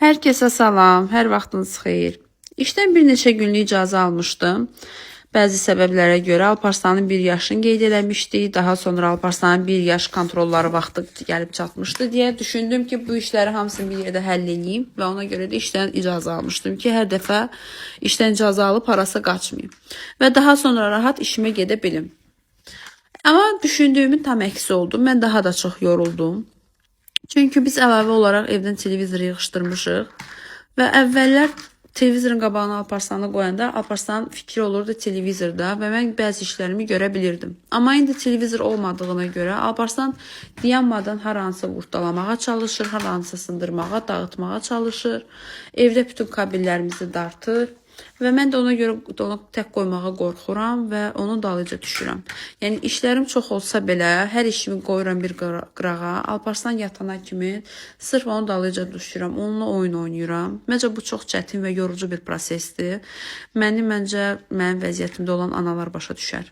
Hər kəsə salam, hər vaxtınız xeyir. İşdən bir neçə günlük icazə almışdım. Bəzi səbəblərə görə Alparslanın 1 yaşını qeyd eləmişdik. Daha sonra Alparslanın 1 yaş kontrolları vaxtı gəlib çatmışdı deyə düşündüm ki, bu işləri hamısını bir yerdə həll edeyim və ona görə də işdən icazə almışdım ki, hər dəfə işdən icazə alıb harasa qaçmayım və daha sonra rahat işimə gedə bilim. Amma düşündüyümün tam əksi oldu. Mən daha da çox yoruldum. Çünki biz əlavə olaraq evdən televizoru yığışdırmışıq və əvvəllər televizorun qabağına Alparslanı qoyanda Alparslanın fikri olurdu televizorda və mən bəzi işlərimi görə bilirdim. Amma indi televizor olmadığına görə Alparslan dayanmadan haransa qurtdalamağa çalışır, haransa sındırmağa, dağıtmağa çalışır. Evdə bütün kabellərimizi dartır. Və mən də ona görə onu tək qoymağa qorxuram və onun dalınca düşürəm. Yəni işlərim çox olsa belə, hər işimi qoyuram bir qırağa. Alparslan yatana kimi sırf onun dalınca düşürəm, onunla oyun oynayıram. Məncə bu çox çətin və yorucu bir prosesdir. Məncə mənim vəziyyətimdə olan analar başa düşər.